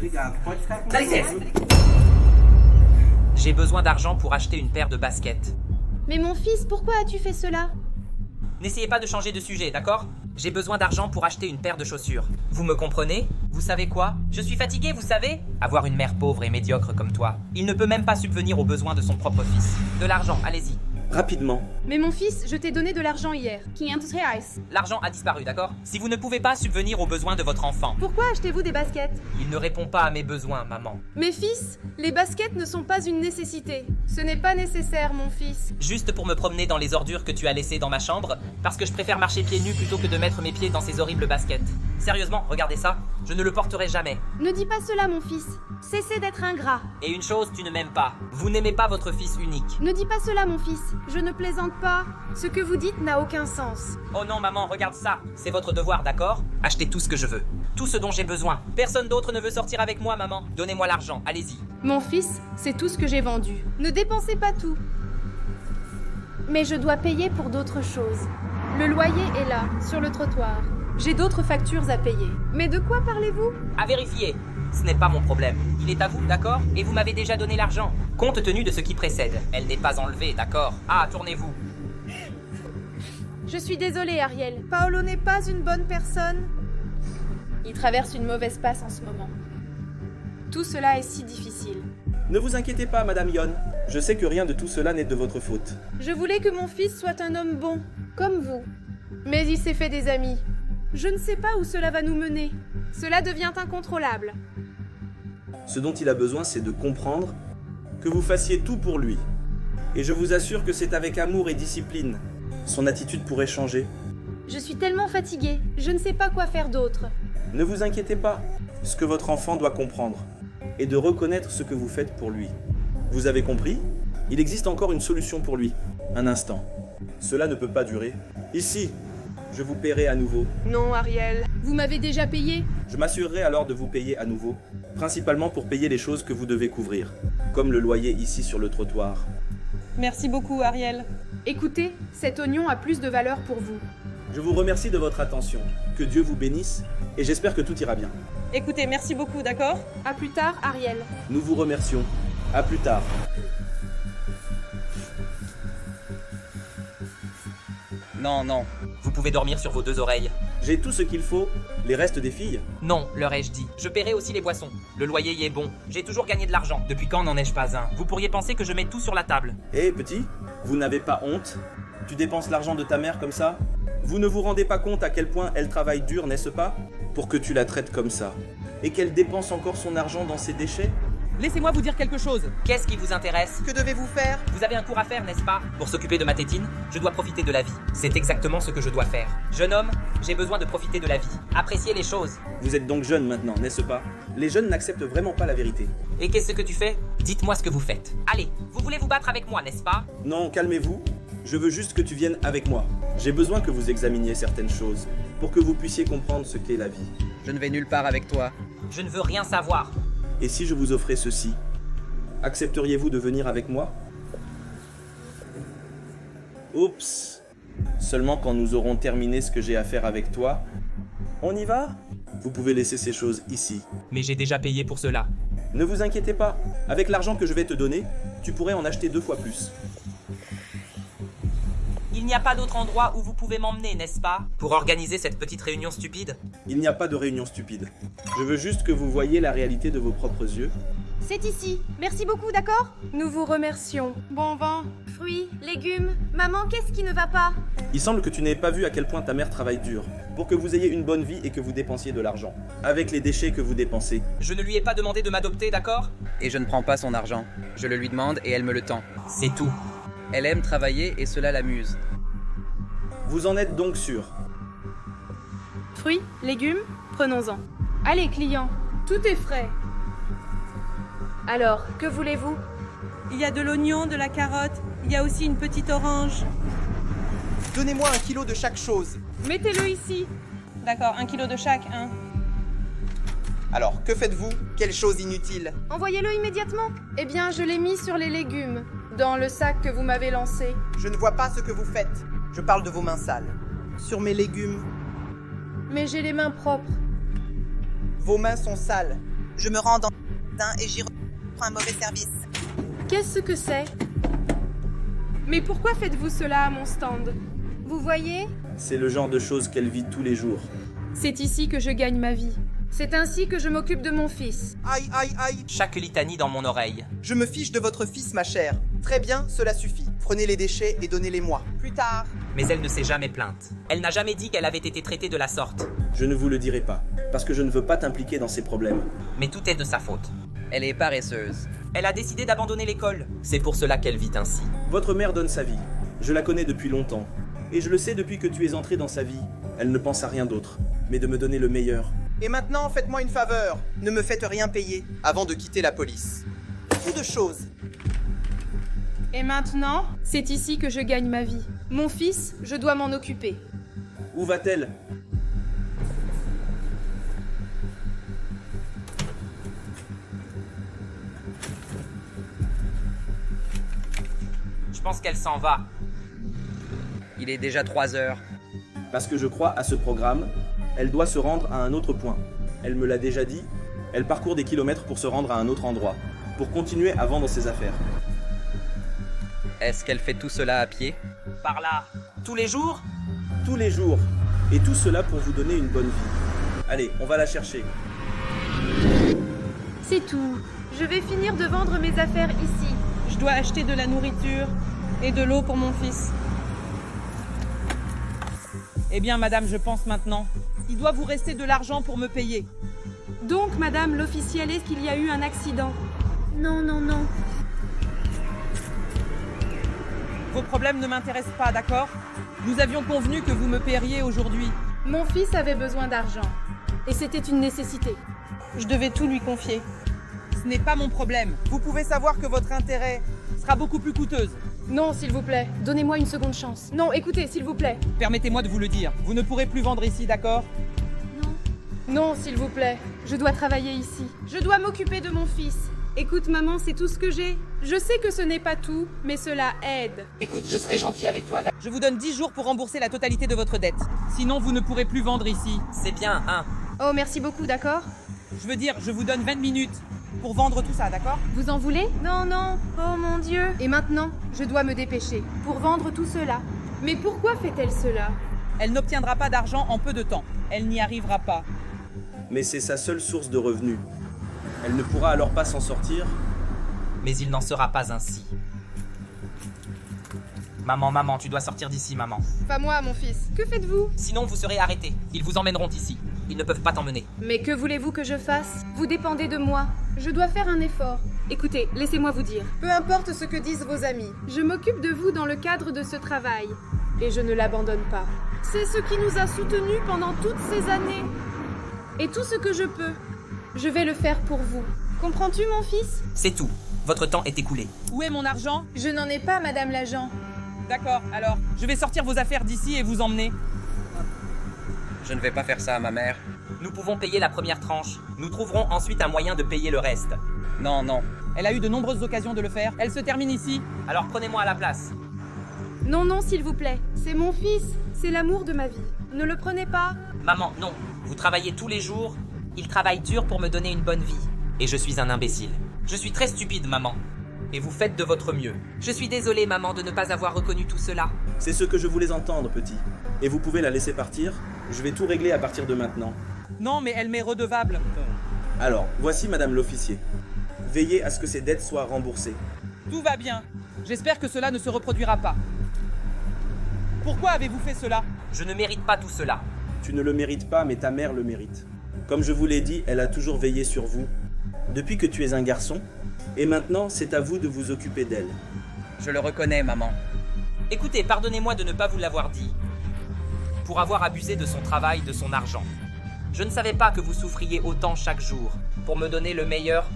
Dá licença. J'ai besoin d'argent pour acheter une paire de baskets. Mais mon fils, pourquoi as-tu fait cela? N'essayez pas de changer de sujet, d'accord? J'ai besoin d'argent pour acheter une paire de chaussures. Vous me comprenez? Vous savez quoi? Je suis fatigué, vous savez? Avoir une mère pauvre et médiocre comme toi. Il ne peut même pas subvenir aux besoins de son propre fils. De l'argent, allez-y. Rapidement. Mais mon fils, je t'ai donné de l'argent hier. 500 reais. L'argent a disparu, d'accord? Si vous ne pouvez pas subvenir aux besoins de votre enfant. Pourquoi achetez-vous des baskets? Il ne répond pas à mes besoins, maman. Mes fils, les baskets ne sont pas une nécessité. Ce n'est pas nécessaire, mon fils. Juste pour me promener dans les ordures que tu as laissées dans ma chambre, parce que je préfère marcher pieds nus plutôt que de mettre mes pieds dans ces horribles baskets. Sérieusement, regardez ça, je ne le porterai jamais. Ne dis pas cela, mon fils. Cessez d'être ingrat. Et une chose, tu ne m'aimes pas. Vous n'aimez pas votre fils unique. Ne dis pas cela, mon fils. Je ne plaisante pas. Ce que vous dites n'a aucun sens. Oh non, maman, regarde ça. C'est votre devoir, d'accord? Achetez tout ce que je veux. Tout ce dont j'ai besoin. Personne d'autre ne veut sortir avec moi, maman. Donnez-moi l'argent, allez-y. Mon fils, c'est tout ce que j'ai vendu. Ne dépensez pas tout. Mais je dois payer pour d'autres choses. Le loyer est là, sur le trottoir. J'ai d'autres factures à payer. Mais de quoi parlez-vous? À vérifier. Ce n'est pas mon problème. Il est à vous, d'accord? Et vous m'avez déjà donné l'argent. Compte tenu de ce qui précède. Elle n'est pas enlevée, d'accord? Ah, tournez-vous. Je suis désolée, Ariel. Paolo n'est pas une bonne personne. Il traverse une mauvaise passe en ce moment. Tout cela est si difficile. Ne vous inquiétez pas, Madame Yon. Je sais que rien de tout cela n'est de votre faute. Je voulais que mon fils soit un homme bon, comme vous. Mais il s'est fait des amis. Je ne sais pas où cela va nous mener. Cela devient incontrôlable. Ce dont il a besoin, c'est de comprendre que vous fassiez tout pour lui. Et je vous assure que c'est avec amour et discipline. Son attitude pourrait changer. Je suis tellement fatiguée. Je ne sais pas quoi faire d'autre. Ne vous inquiétez pas. Ce que votre enfant doit comprendre est de reconnaître ce que vous faites pour lui. Vous avez compris? Il existe encore une solution pour lui. Un instant. Cela ne peut pas durer. Ici, je vous paierai à nouveau. Non, Ariel. Vous m'avez déjà payé? Je m'assurerai alors de vous payer à nouveau, principalement pour payer les choses que vous devez couvrir, comme le loyer ici sur le trottoir. Merci beaucoup, Ariel. Écoutez, cet oignon a plus de valeur pour vous. Je vous remercie de votre attention. Que Dieu vous bénisse et j'espère que tout ira bien. Écoutez, merci beaucoup, d'accord? À plus tard, Ariel. Nous vous remercions. À plus tard. Non, non. Vous pouvez dormir sur vos deux oreilles. J'ai tout ce qu'il faut. Les restes des filles? Non, leur ai-je dit. Je paierai aussi les boissons. Le loyer y est bon. J'ai toujours gagné de l'argent. Depuis quand n'en ai-je pas un? Vous pourriez penser que je mets tout sur la table. Hé, petit, vous n'avez pas honte? Tu dépenses l'argent de ta mère comme ça? Vous ne vous rendez pas compte à quel point elle travaille dur, n'est-ce pas? Pour que tu la traites comme ça. Et qu'elle dépense encore son argent dans ses déchets? Laissez-moi vous dire quelque chose. Qu'est-ce qui vous intéresse? Que devez-vous faire? Vous avez un cours à faire, n'est-ce pas? Pour s'occuper de ma tétine, je dois profiter de la vie. C'est exactement ce que je dois faire. Jeune homme, j'ai besoin de profiter de la vie. Apprécier les choses. Vous êtes donc jeune maintenant, n'est-ce pas? Les jeunes n'acceptent vraiment pas la vérité. Et qu'est-ce que tu fais? Dites-moi ce que vous faites. Allez, vous voulez vous battre avec moi, n'est-ce pas? Non, calmez-vous. Je veux juste que tu viennes avec moi. J'ai besoin que vous examiniez certaines choses pour que vous puissiez comprendre ce qu'est la vie. Je ne vais nulle part avec toi. Je ne veux rien savoir. Et si je vous offrais ceci, accepteriez-vous de venir avec moi? Oups! Seulement quand nous aurons terminé ce que j'ai à faire avec toi, on y va? Vous pouvez laisser ces choses ici. Mais j'ai déjà payé pour cela. Ne vous inquiétez pas, avec l'argent que je vais te donner, tu pourrais en acheter 2 fois plus. Il n'y a pas d'autre endroit où vous pouvez m'emmener, n'est-ce pas? Pour organiser cette petite réunion stupide? Il n'y a pas de réunion stupide. Je veux juste que vous voyiez la réalité de vos propres yeux. C'est ici. Merci beaucoup, d'accord? Nous vous remercions. Bon vent. Fruits, légumes. Maman, qu'est-ce qui ne va pas? Il semble que tu n'aies pas vu à quel point ta mère travaille dur, pour que vous ayez une bonne vie et que vous dépensiez de l'argent. Avec les déchets que vous dépensez. Je ne lui ai pas demandé de m'adopter, d'accord? Et je ne prends pas son argent. Je le lui demande et elle me le tend. C'est tout. Elle aime travailler et cela l'amuse. Vous en êtes donc sûr? Fruits, légumes, prenons-en. Allez, clients, tout est frais. Alors, que voulez-vous? Il y a de l'oignon, de la carotte, il y a aussi une petite orange. Donnez-moi 1 kilo de chaque chose. Mettez-le ici. D'accord, 1 kilo de chaque, hein. Alors, que faites-vous? Quelle chose inutile. Envoyez-le immédiatement. Eh bien, je l'ai mis sur les légumes, dans le sac que vous m'avez lancé. Je ne vois pas ce que vous faites. Je parle de vos mains sales. Sur mes légumes. Mais j'ai les mains propres. Vos mains sont sales. Je me rends dans et j'y reprends un mauvais service. Qu'est-ce que c'est? Mais pourquoi faites-vous cela à mon stand? Vous voyez? C'est le genre de choses qu'elle vit tous les jours. C'est ici que je gagne ma vie. C'est ainsi que je m'occupe de mon fils. Aïe, aïe, aïe. Chaque litanie dans mon oreille. Je me fiche de votre fils, ma chère. Très bien, cela suffit. Prenez les déchets et donnez-les-moi. Plus tard. Mais elle ne s'est jamais plainte. Elle n'a jamais dit qu'elle avait été traitée de la sorte. Je ne vous le dirai pas, parce que je ne veux pas t'impliquer dans ces problèmes. Mais tout est de sa faute. Elle est paresseuse. Elle a décidé d'abandonner l'école. C'est pour cela qu'elle vit ainsi. Votre mère donne sa vie. Je la connais depuis longtemps. Et je le sais depuis que tu es entré dans sa vie. Elle ne pense à rien d'autre, mais de me donner le meilleur. Et maintenant, faites-moi une faveur. Ne me faites rien payer avant de quitter la police. Beaucoup de choses. Et maintenant, c'est ici que je gagne ma vie. Mon fils, je dois m'en occuper. Où va-t-elle? Je pense qu'elle s'en va. Il est déjà 3 heures. Parce que je crois à ce programme, elle doit se rendre à un autre point. Elle me l'a déjà dit, elle parcourt des kilomètres pour se rendre à un autre endroit, pour continuer à vendre ses affaires. Est-ce qu'elle fait tout cela à pied? Par là. Tous les jours? Tous les jours. Et tout cela pour vous donner une bonne vie. Allez, on va la chercher. C'est tout. Je vais finir de vendre mes affaires ici. Je dois acheter de la nourriture et de l'eau pour mon fils. Eh bien, madame, je pense maintenant. Il doit vous rester de l'argent pour me payer. Donc, madame l'officiel, est-ce qu'il y a eu un accident? Non, non, non. Vos problèmes ne m'intéressent pas, d'accord? Nous avions convenu que vous me paieriez aujourd'hui. Mon fils avait besoin d'argent. Et c'était une nécessité. Je devais tout lui confier. Ce n'est pas mon problème. Vous pouvez savoir que votre intérêt sera beaucoup plus coûteuse. Non, s'il vous plaît. Donnez-moi une seconde chance. Non, écoutez, s'il vous plaît. Permettez-moi de vous le dire. Vous ne pourrez plus vendre ici, d'accord? Non, s'il vous plaît. Je dois travailler ici. Je dois m'occuper de mon fils. Écoute, maman, c'est tout ce que j'ai. Je sais que ce n'est pas tout, mais cela aide. Je vous donne 10 jours pour rembourser la totalité de votre dette. Sinon, vous ne pourrez plus vendre ici. C'est bien, hein? Oh, merci beaucoup, d'accord? Je veux dire, je vous donne 20 minutes pour vendre tout ça, d'accord? Vous en voulez? Non, non. Oh mon Dieu. Et maintenant, je dois me dépêcher pour vendre tout cela. Mais pourquoi fait-elle cela? Elle n'obtiendra pas d'argent en peu de temps. Elle n'y arrivera pas. Mais c'est sa seule source de revenus. Elle ne pourra alors pas s'en sortir. Mais il n'en sera pas ainsi. Maman, tu dois sortir d'ici, maman. Pas moi, mon fils. Que faites-vous? Sinon, vous serez arrêtés. Ils vous emmèneront ici. Ils ne peuvent pas t'emmener. Mais que voulez-vous que je fasse? Vous dépendez de moi. Je dois faire un effort. Écoutez, laissez-moi vous dire. Peu importe ce que disent vos amis, je m'occupe de vous dans le cadre de ce travail. Et je ne l'abandonne pas. C'est ce qui nous a soutenus pendant toutes ces années. Et tout ce que je peux, je vais le faire pour vous. Comprends-tu, mon fils? C'est tout. Votre temps est écoulé. Où est mon argent? Je n'en ai pas, madame l'agent. D'accord, alors, je vais sortir vos affaires d'ici et vous emmener. Je ne vais pas faire ça à ma mère. Nous pouvons payer la première tranche. Nous trouverons ensuite un moyen de payer le reste. Non, non. Elle a eu de nombreuses occasions de le faire. Elle se termine ici. Alors prenez-moi à la place. Non, non, s'il vous plaît. C'est mon fils. C'est l'amour de ma vie. Ne le prenez pas. Maman, non. Vous travaillez tous les jours. Il travaille dur pour me donner une bonne vie. Et je suis un imbécile. Je suis très stupide, maman. Et vous faites de votre mieux. Je suis désolée, maman, de ne pas avoir reconnu tout cela. C'est ce que je voulais entendre, petit. Et vous pouvez la laisser partir. Je vais tout régler à partir de maintenant. Non, mais elle m'est redevable. Alors, voici madame l'officier. Veillez à ce que ses dettes soient remboursées. Tout va bien. J'espère que cela ne se reproduira pas. Pourquoi avez-vous fait cela? Je ne mérite pas tout cela. Tu ne le mérites pas, mais ta mère le mérite. Comme je vous l'ai dit, elle a toujours veillé sur vous. Depuis que tu es un garçon. Et maintenant, c'est à vous de vous occuper d'elle. Je le reconnais, maman. Écoutez, pardonnez-moi de ne pas vous l'avoir dit. Pour avoir abusé de son travail, de son argent. Je ne savais pas que vous souffriez autant chaque jour. Pour me donner le meilleur.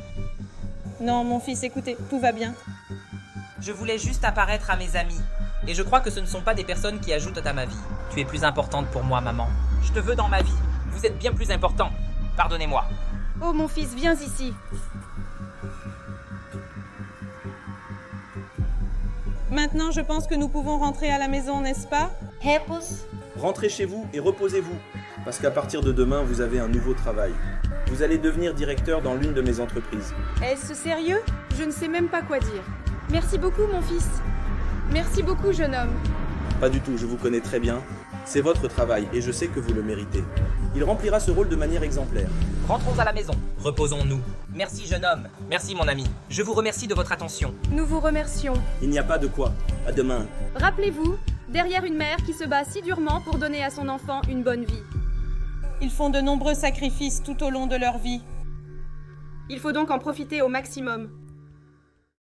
Non, mon fils, écoutez, tout va bien. Je voulais juste apparaître à mes amis. Et je crois que ce ne sont pas des personnes qui ajoutent à ma vie. Tu es plus importante pour moi, maman. Je te veux dans ma vie. Vous êtes bien plus important. Pardonnez-moi. Oh, mon fils, viens ici. Maintenant, je pense que nous pouvons rentrer à la maison, n'est-ce pas? Rentrez chez vous et reposez-vous. Parce qu'à partir de demain, vous avez un nouveau travail. Vous allez devenir directeur dans l'une de mes entreprises. Est-ce sérieux? Je ne sais même pas quoi dire. Merci beaucoup, mon fils. Merci beaucoup, jeune homme. Pas du tout, je vous connais très bien. C'est votre travail et je sais que vous le méritez. Il remplira ce rôle de manière exemplaire. Rentrons à la maison. Reposons-nous. Merci, jeune homme. Merci, mon ami. Je vous remercie de votre attention. Nous vous remercions. Il n'y a pas de quoi. À demain. Rappelez-vous, derrière une mère qui se bat si durement pour donner à son enfant une bonne vie. Ils font de nombreux sacrifices tout au long de leur vie. Il faut donc en profiter au maximum.